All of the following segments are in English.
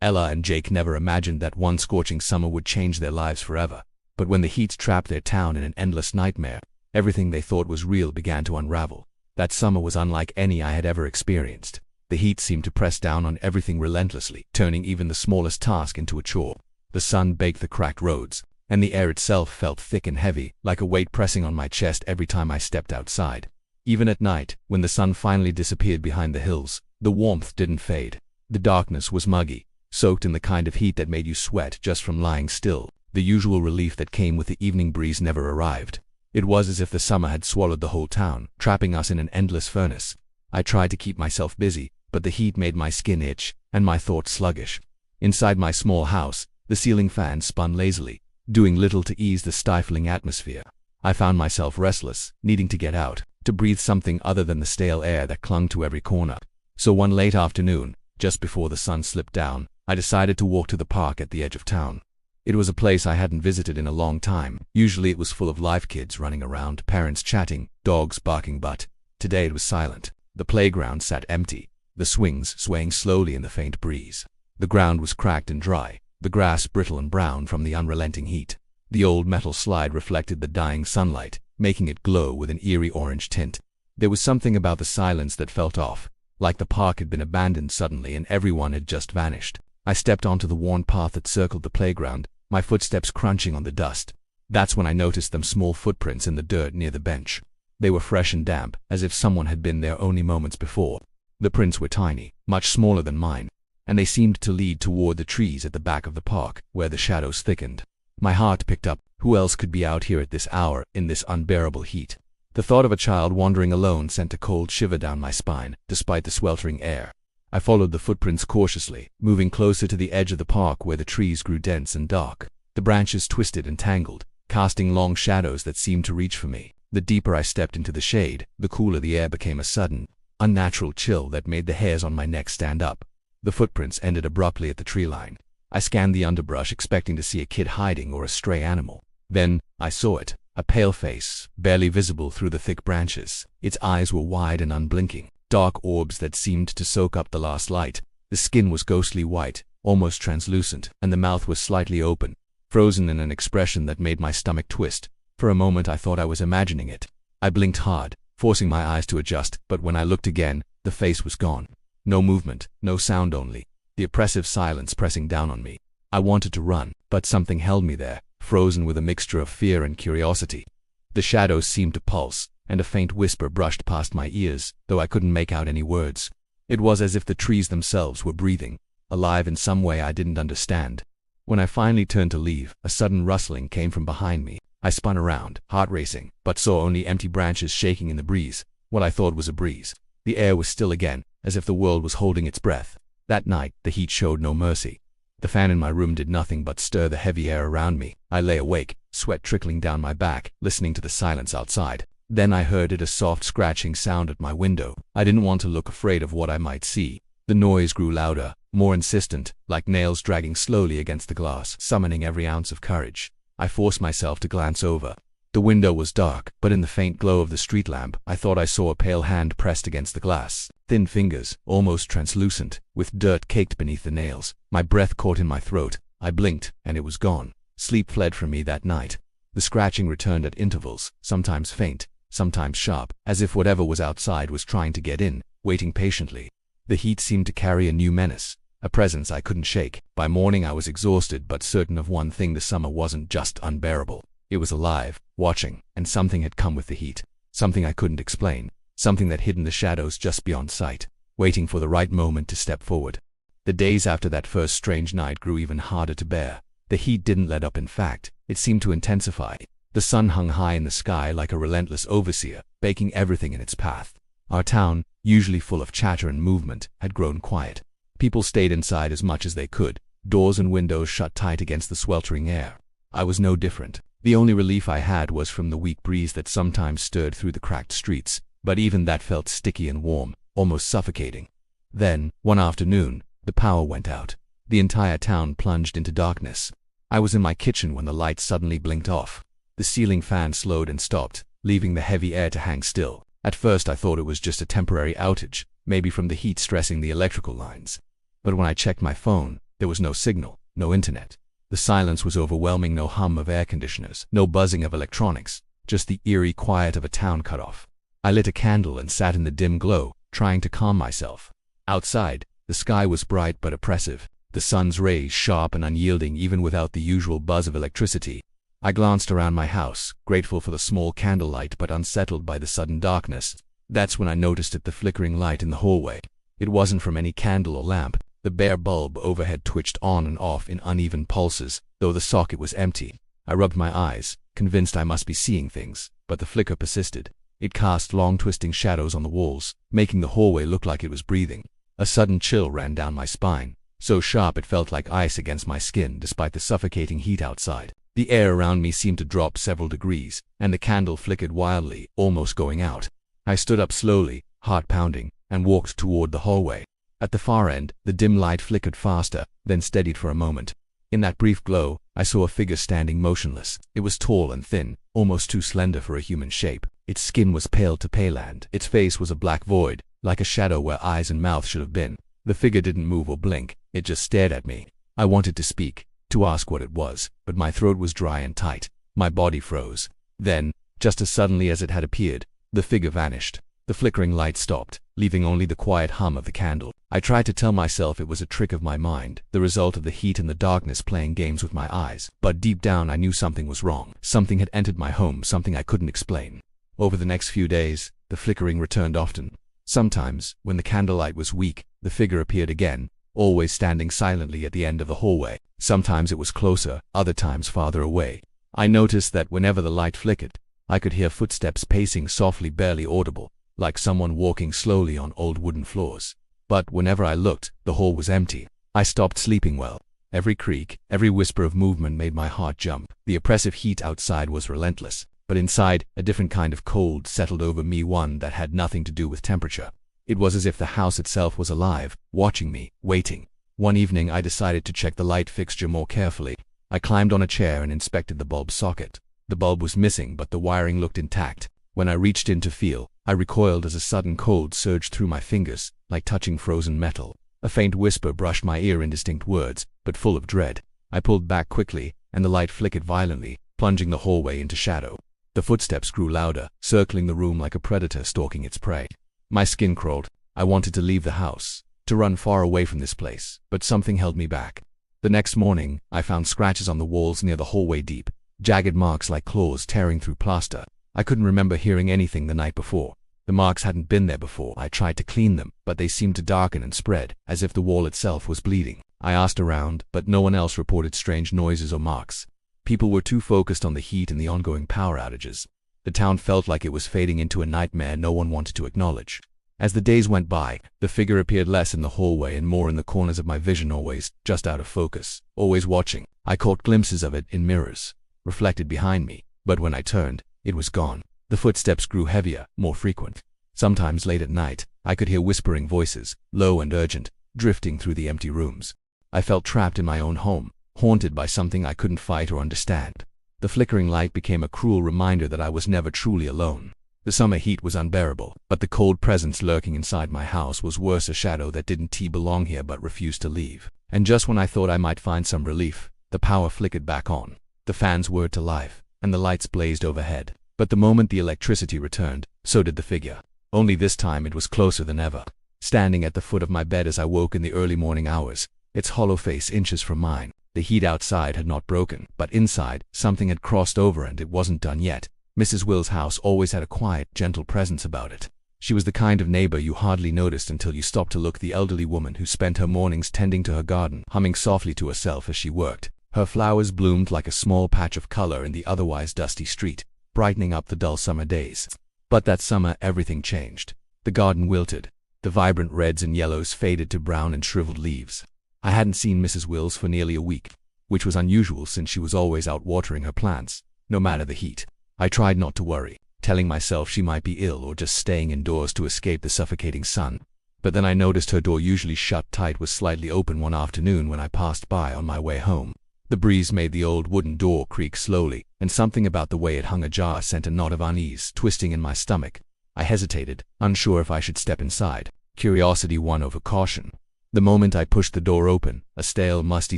Ella and Jake never imagined that one scorching summer would change their lives forever. But when the heat trapped their town in an endless nightmare, everything they thought was real began to unravel. That summer was unlike any I had ever experienced. The heat seemed to press down on everything relentlessly, turning even the smallest task into a chore. The sun baked the cracked roads, and the air itself felt thick and heavy, like a weight pressing on my chest every time I stepped outside. Even at night, when the sun finally disappeared behind the hills, the warmth didn't fade. The darkness was muggy, soaked in the kind of heat that made you sweat just from lying still. The usual relief that came with the evening breeze never arrived. It was as if the summer had swallowed the whole town, trapping us in an endless furnace. I tried to keep myself busy, but the heat made my skin itch, and my thoughts sluggish. Inside my small house, the ceiling fan spun lazily, doing little to ease the stifling atmosphere. I found myself restless, needing to get out, to breathe something other than the stale air that clung to every corner. So one late afternoon, just before the sun slipped down, I decided to walk to the park at the edge of town. It was a place I hadn't visited in a long time. Usually it was full of live kids running around, parents chatting, dogs barking, but today it was silent. The playground sat empty, the swings swaying slowly in the faint breeze. The ground was cracked and dry, the grass brittle and brown from the unrelenting heat. The old metal slide reflected the dying sunlight, making it glow with an eerie orange tint. There was something about the silence that felt off, like the park had been abandoned suddenly and everyone had just vanished. I stepped onto the worn path that circled the playground, my footsteps crunching on the dust. That's when I noticed them small footprints in the dirt near the bench. They were fresh and damp, as if someone had been there only moments before. The prints were tiny, much smaller than mine, and they seemed to lead toward the trees at the back of the park, where the shadows thickened. My heart picked up. Who else could be out here at this hour, in this unbearable heat? The thought of a child wandering alone sent a cold shiver down my spine, despite the sweltering air. I followed the footprints cautiously, moving closer to the edge of the park where the trees grew dense and dark. The branches twisted and tangled, casting long shadows that seemed to reach for me. The deeper I stepped into the shade, the cooler the air became, a sudden, unnatural chill that made the hairs on my neck stand up. The footprints ended abruptly at the tree line. I scanned the underbrush, expecting to see a kid hiding or a stray animal. Then, I saw it, a pale face, barely visible through the thick branches. Its eyes were wide and unblinking, dark orbs that seemed to soak up the last light. The skin was ghostly white, almost translucent, and the mouth was slightly open, frozen in an expression that made my stomach twist. For a moment I thought I was imagining it. I blinked hard, forcing my eyes to adjust, but when I looked again, the face was gone. No movement, no sound, only the oppressive silence pressing down on me. I wanted to run, but something held me there, frozen with a mixture of fear and curiosity. The shadows seemed to pulse, and a faint whisper brushed past my ears, though I couldn't make out any words. It was as if the trees themselves were breathing, alive in some way I didn't understand. When I finally turned to leave, a sudden rustling came from behind me. I spun around, heart racing, but saw only empty branches shaking in the breeze, what I thought was a breeze. The air was still again, as if the world was holding its breath. That night, the heat showed no mercy. The fan in my room did nothing but stir the heavy air around me. I lay awake, sweat trickling down my back, listening to the silence outside. Then I heard a soft scratching sound at my window. I didn't want to look, afraid of what I might see. The noise grew louder, more insistent, like nails dragging slowly against the glass, summoning every ounce of courage. I forced myself to glance over. The window was dark, but in the faint glow of the street lamp, I thought I saw a pale hand pressed against the glass. Thin fingers, almost translucent, with dirt caked beneath the nails. My breath caught in my throat. I blinked, and it was gone. Sleep fled from me that night. The scratching returned at intervals, sometimes faint, sometimes sharp, as if whatever was outside was trying to get in, waiting patiently. The heat seemed to carry a new menace, a presence I couldn't shake. By morning I was exhausted, but certain of one thing: the summer wasn't just unbearable. It was alive, watching, and something had come with the heat. Something I couldn't explain. Something that hid in the shadows just beyond sight, waiting for the right moment to step forward. The days after that first strange night grew even harder to bear. The heat didn't let up, in fact, it seemed to intensify. The sun hung high in the sky like a relentless overseer, baking everything in its path. Our town, usually full of chatter and movement, had grown quiet. People stayed inside as much as they could, doors and windows shut tight against the sweltering air. I was no different. The only relief I had was from the weak breeze that sometimes stirred through the cracked streets, but even that felt sticky and warm, almost suffocating. Then, one afternoon, the power went out. The entire town plunged into darkness. I was in my kitchen when the lights suddenly blinked off. The ceiling fan slowed and stopped, leaving the heavy air to hang still. At first I thought it was just a temporary outage, maybe from the heat stressing the electrical lines. But when I checked my phone, There was no signal, no internet. The silence was overwhelming, no hum of air conditioners, no buzzing of electronics, just the eerie quiet of a town cut off. I lit a candle and sat in the dim glow, trying to calm myself. Outside, the sky was bright but oppressive, the sun's rays sharp and unyielding even without the usual buzz of electricity. I glanced around my house, grateful for the small candlelight but unsettled by the sudden darkness. That's when I noticed the flickering light in the hallway. It wasn't from any candle or lamp. The bare bulb overhead twitched on and off in uneven pulses, though the socket was empty. I rubbed my eyes, convinced I must be seeing things, but the flicker persisted. It cast long twisting shadows on the walls, making the hallway look like it was breathing. A sudden chill ran down my spine, so sharp it felt like ice against my skin despite the suffocating heat outside. The air around me seemed to drop several degrees, and the candle flickered wildly, almost going out. I stood up slowly, heart pounding, and walked toward the hallway. At the far end, the dim light flickered faster, then steadied for a moment. In that brief glow, I saw a figure standing motionless. It was tall and thin, almost too slender for a human shape. Its skin was pale to paland. Its face was a black void, like a shadow where eyes and mouth should have been. The figure didn't move or blink. It just stared at me. I wanted to speak, to ask what it was, but my throat was dry and tight. My body froze. Then, just as suddenly as it had appeared, the figure vanished. The flickering light stopped, leaving only the quiet hum of the candle. I tried to tell myself it was a trick of my mind, the result of the heat and the darkness playing games with my eyes. But deep down I knew something was wrong. Something had entered my home, something I couldn't explain. Over the next few days, the flickering returned often. Sometimes, when the candlelight was weak, the figure appeared again, always standing silently at the end of the hallway. Sometimes it was closer, other times farther away. I noticed that whenever the light flickered, I could hear footsteps pacing softly, barely audible, like someone walking slowly on old wooden floors. But whenever I looked, the hall was empty. I stopped sleeping well. Every creak, every whisper of movement made my heart jump. The oppressive heat outside was relentless, but inside, a different kind of cold settled over me, one that had nothing to do with temperature. It was as if the house itself was alive, watching me, waiting. One evening I decided to check the light fixture more carefully. I climbed on a chair and inspected the bulb socket. The bulb was missing, but the wiring looked intact. When I reached in to feel, I recoiled as a sudden cold surged through my fingers, like touching frozen metal. A faint whisper brushed my ear, indistinct words, but full of dread. I pulled back quickly, and the light flickered violently, plunging the hallway into shadow. The footsteps grew louder, circling the room like a predator stalking its prey. My skin crawled. I wanted to leave the house, to run far away from this place, but something held me back. The next morning, I found scratches on the walls near the hallway, deep, jagged marks like claws tearing through plaster. I couldn't remember hearing anything the night before. The marks hadn't been there before. I tried to clean them, but they seemed to darken and spread, as if the wall itself was bleeding. I asked around, but no one else reported strange noises or marks. People were too focused on the heat and the ongoing power outages. The town felt like it was fading into a nightmare no one wanted to acknowledge. As the days went by, the figure appeared less in the hallway and more in the corners of my vision, always just out of focus, always watching. I caught glimpses of it in mirrors, reflected behind me, but when I turned, it was gone. The footsteps grew heavier, more frequent. Sometimes late at night, I could hear whispering voices, low and urgent, drifting through the empty rooms. I felt trapped in my own home, haunted by something I couldn't fight or understand. The flickering light became a cruel reminder that I was never truly alone. The summer heat was unbearable, but the cold presence lurking inside my house was worse, a shadow that didn't belong here but refused to leave. And just when I thought I might find some relief, the power flickered back on. The fans whirred to life, and the lights blazed overhead. But the moment the electricity returned, so did the figure. Only this time it was closer than ever. Standing at the foot of my bed as I woke in the early morning hours, its hollow face inches from mine. The heat outside had not broken, but inside, something had crossed over, and it wasn't done yet. Mrs. Will's house always had a quiet, gentle presence about it. She was the kind of neighbor you hardly noticed until you stopped to look. The elderly woman who spent her mornings tending to her garden, humming softly to herself as she worked. Her flowers bloomed like a small patch of color in the otherwise dusty street, brightening up the dull summer days. But that summer everything changed. The garden wilted. The vibrant reds and yellows faded to brown and shriveled leaves. I hadn't seen Mrs. Wills for nearly a week, which was unusual since she was always out watering her plants, no matter the heat. I tried not to worry, telling myself she might be ill or just staying indoors to escape the suffocating sun. But then I noticed her door, usually shut tight, was slightly open one afternoon when I passed by on my way home. The breeze made the old wooden door creak slowly, and something about the way it hung ajar sent a knot of unease twisting in my stomach. I hesitated, unsure if I should step inside. Curiosity won over caution. The moment I pushed the door open, a stale, musty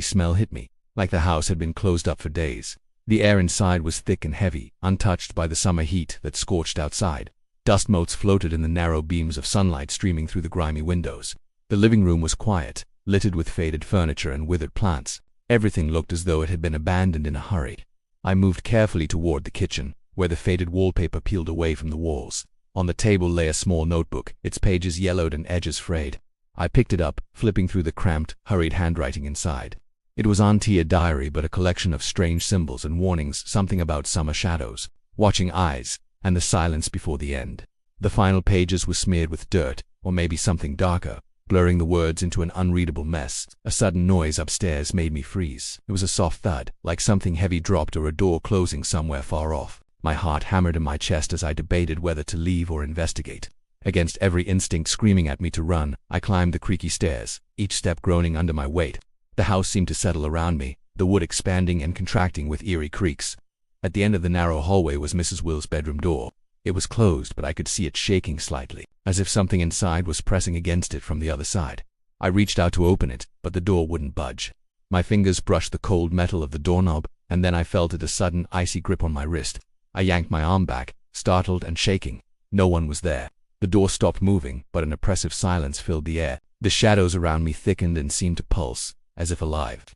smell hit me, like the house had been closed up for days. The air inside was thick and heavy, untouched by the summer heat that scorched outside. Dust motes floated in the narrow beams of sunlight streaming through the grimy windows. The living room was quiet, littered with faded furniture and withered plants. Everything looked as though it had been abandoned in a hurry. I moved carefully toward the kitchen, where the faded wallpaper peeled away from the walls. On the table lay a small notebook, its pages yellowed and edges frayed. I picked it up, flipping through the cramped, hurried handwriting inside. It was not a diary but a collection of strange symbols and warnings, something about summer shadows, watching eyes, and the silence before the end. The final pages were smeared with dirt, or maybe something darker, blurring the words into an unreadable mess. A sudden noise upstairs made me freeze. It was a soft thud, like something heavy dropped or a door closing somewhere far off. My heart hammered in my chest as I debated whether to leave or investigate. Against every instinct screaming at me to run, I climbed the creaky stairs, each step groaning under my weight. The house seemed to settle around me, the wood expanding and contracting with eerie creaks. At the end of the narrow hallway was Mrs. Will's bedroom door. It was closed, but I could see it shaking slightly, as if something inside was pressing against it from the other side. I reached out to open it, but the door wouldn't budge. My fingers brushed the cold metal of the doorknob, and then I felt a sudden, icy grip on my wrist. I yanked my arm back, startled and shaking. No one was there. The door stopped moving, but an oppressive silence filled the air. The shadows around me thickened and seemed to pulse, as if alive.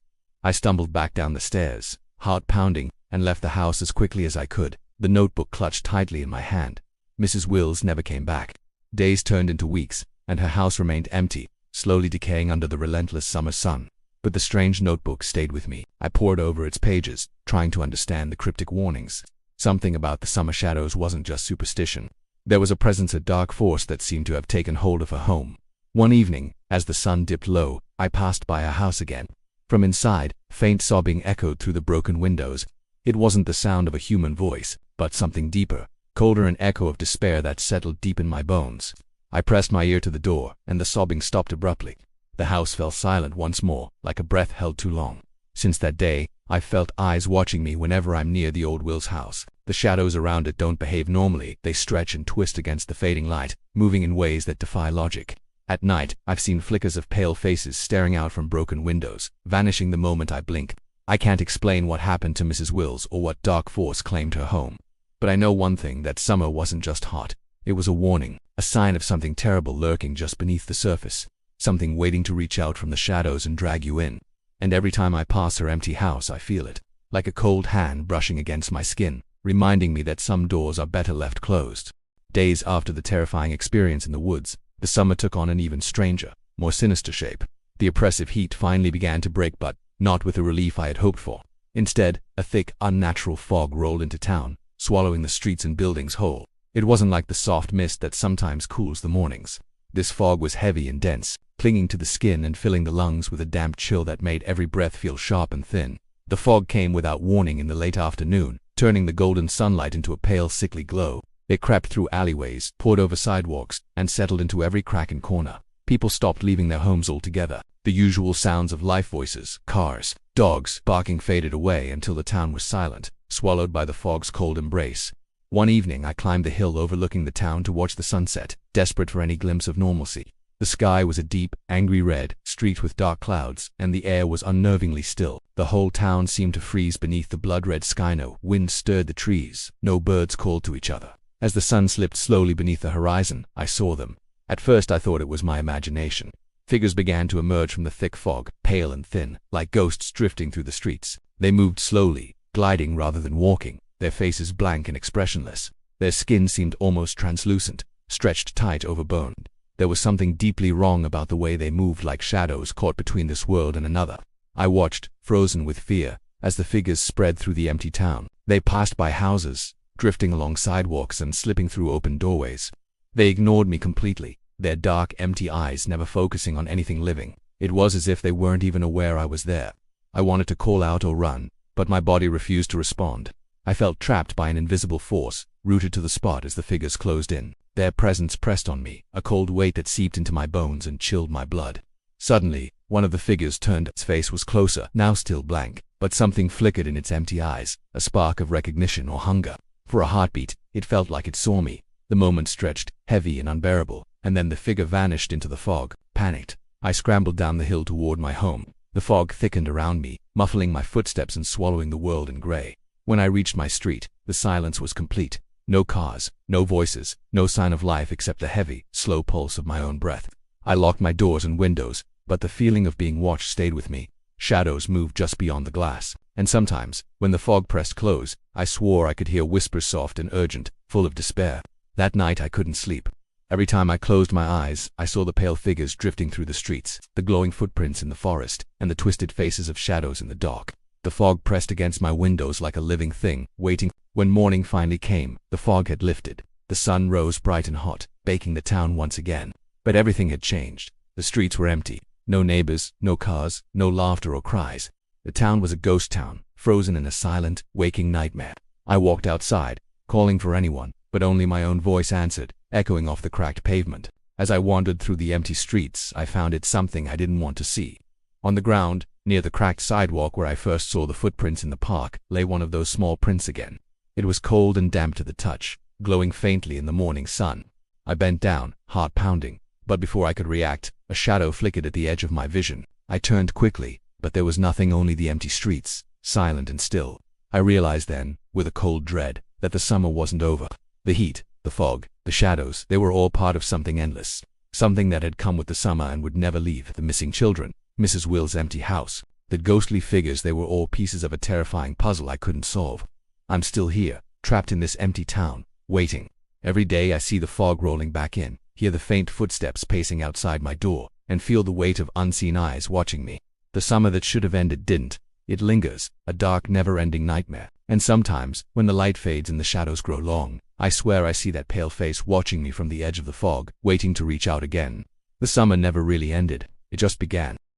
I stumbled back down the stairs, heart pounding, and left the house as quickly as I could, the notebook clutched tightly in my hand. Mrs. Wills never came back. Days turned into weeks, and her house remained empty, slowly decaying under the relentless summer sun. But the strange notebook stayed with me. I pored over its pages, trying to understand the cryptic warnings. Something about the summer shadows wasn't just superstition. There was a presence, a dark force that seemed to have taken hold of her home. One evening, as the sun dipped low, I passed by her house again. From inside, faint sobbing echoed through the broken windows. It wasn't the sound of a human voice, but something deeper, colder, an echo of despair that settled deep in my bones. I pressed my ear to the door, and the sobbing stopped abruptly. The house fell silent once more, like a breath held too long. Since that day, I felt eyes watching me whenever I'm near the old Will's house. The shadows around it don't behave normally. They stretch and twist against the fading light, moving in ways that defy logic. At night, I've seen flickers of pale faces staring out from broken windows, vanishing the moment I blink. I can't explain what happened to Mrs. Wills or what dark force claimed her home. But I know one thing, that summer wasn't just hot. It was a warning, a sign of something terrible lurking just beneath the surface. Something waiting to reach out from the shadows and drag you in. And every time I pass her empty house, I feel it, like a cold hand brushing against my skin, reminding me that some doors are better left closed. Days after the terrifying experience in the woods, the summer took on an even stranger, more sinister shape. The oppressive heat finally began to break, but not with the relief I had hoped for. Instead, a thick, unnatural fog rolled into town, swallowing the streets and buildings whole. It wasn't like the soft mist that sometimes cools the mornings. This fog was heavy and dense, clinging to the skin and filling the lungs with a damp chill that made every breath feel sharp and thin. The fog came without warning in the late afternoon, turning the golden sunlight into a pale, sickly glow. It crept through alleyways, poured over sidewalks, and settled into every crack and corner. People stopped leaving their homes altogether. The usual sounds of life, voices, cars, dogs barking, faded away until the town was silent, swallowed by the fog's cold embrace. One evening, I climbed the hill overlooking the town to watch the sunset, desperate for any glimpse of normalcy. The sky was a deep, angry red, streaked with dark clouds, and the air was unnervingly still. The whole town seemed to freeze beneath the blood-red sky. No wind stirred the trees, no birds called to each other. As the sun slipped slowly beneath the horizon, I saw them. At first I thought it was my imagination. Figures began to emerge from the thick fog, pale and thin, like ghosts drifting through the streets. They moved slowly, gliding rather than walking, their faces blank and expressionless. Their skin seemed almost translucent, stretched tight over bone. There was something deeply wrong about the way they moved, like shadows caught between this world and another. I watched, frozen with fear, as the figures spread through the empty town. They passed by houses, drifting along sidewalks and slipping through open doorways. They ignored me completely, their dark, empty eyes never focusing on anything living. It was as if they weren't even aware I was there. I wanted to call out or run, but my body refused to respond. I felt trapped by an invisible force, rooted to the spot as the figures closed in. Their presence pressed on me, a cold weight that seeped into my bones and chilled my blood. Suddenly, one of the figures turned. Its face was closer, now still blank, but something flickered in its empty eyes, a spark of recognition or hunger. For a heartbeat, it felt like it saw me. The moment stretched, heavy and unbearable, and then the figure vanished into the fog. Panicked, I scrambled down the hill toward my home. The fog thickened around me, muffling my footsteps and swallowing the world in gray. When I reached my street, the silence was complete. No cars, no voices, no sign of life except the heavy, slow pulse of my own breath. I locked my doors and windows, but the feeling of being watched stayed with me. Shadows moved just beyond the glass, and sometimes, when the fog pressed close, I swore I could hear whispers soft and urgent, full of despair. That night I couldn't sleep. Every time I closed my eyes, I saw the pale figures drifting through the streets, the glowing footprints in the forest, and the twisted faces of shadows in the dark. The fog pressed against my windows like a living thing, waiting. When morning finally came, the fog had lifted. The sun rose bright and hot, baking the town once again. But everything had changed. The streets were empty. No neighbors, no cars, no laughter or cries. The town was a ghost town, frozen in a silent, waking nightmare. I walked outside, calling for anyone, but only my own voice answered, echoing off the cracked pavement. As I wandered through the empty streets, I found it something I didn't want to see. On the ground, near the cracked sidewalk where I first saw the footprints in the park, lay one of those small prints again. It was cold and damp to the touch, glowing faintly in the morning sun. I bent down, heart pounding, but before I could react, a shadow flickered at the edge of my vision. I turned quickly, but there was nothing, only the empty streets, silent and still. I realized then, with a cold dread, that the summer wasn't over. The heat, the fog, the shadows, they were all part of something endless. Something that had come with the summer and would never leave. The missing children, Mrs. Will's empty house, the ghostly figures, they were all pieces of a terrifying puzzle I couldn't solve. I'm still here, trapped in this empty town, waiting. Every day I see the fog rolling back in, hear the faint footsteps pacing outside my door, and feel the weight of unseen eyes watching me. The summer that should have ended didn't. It lingers, a dark, never-ending nightmare. And sometimes, when the light fades and the shadows grow long, I swear I see that pale face watching me from the edge of the fog, waiting to reach out again. The summer never really ended. It just began.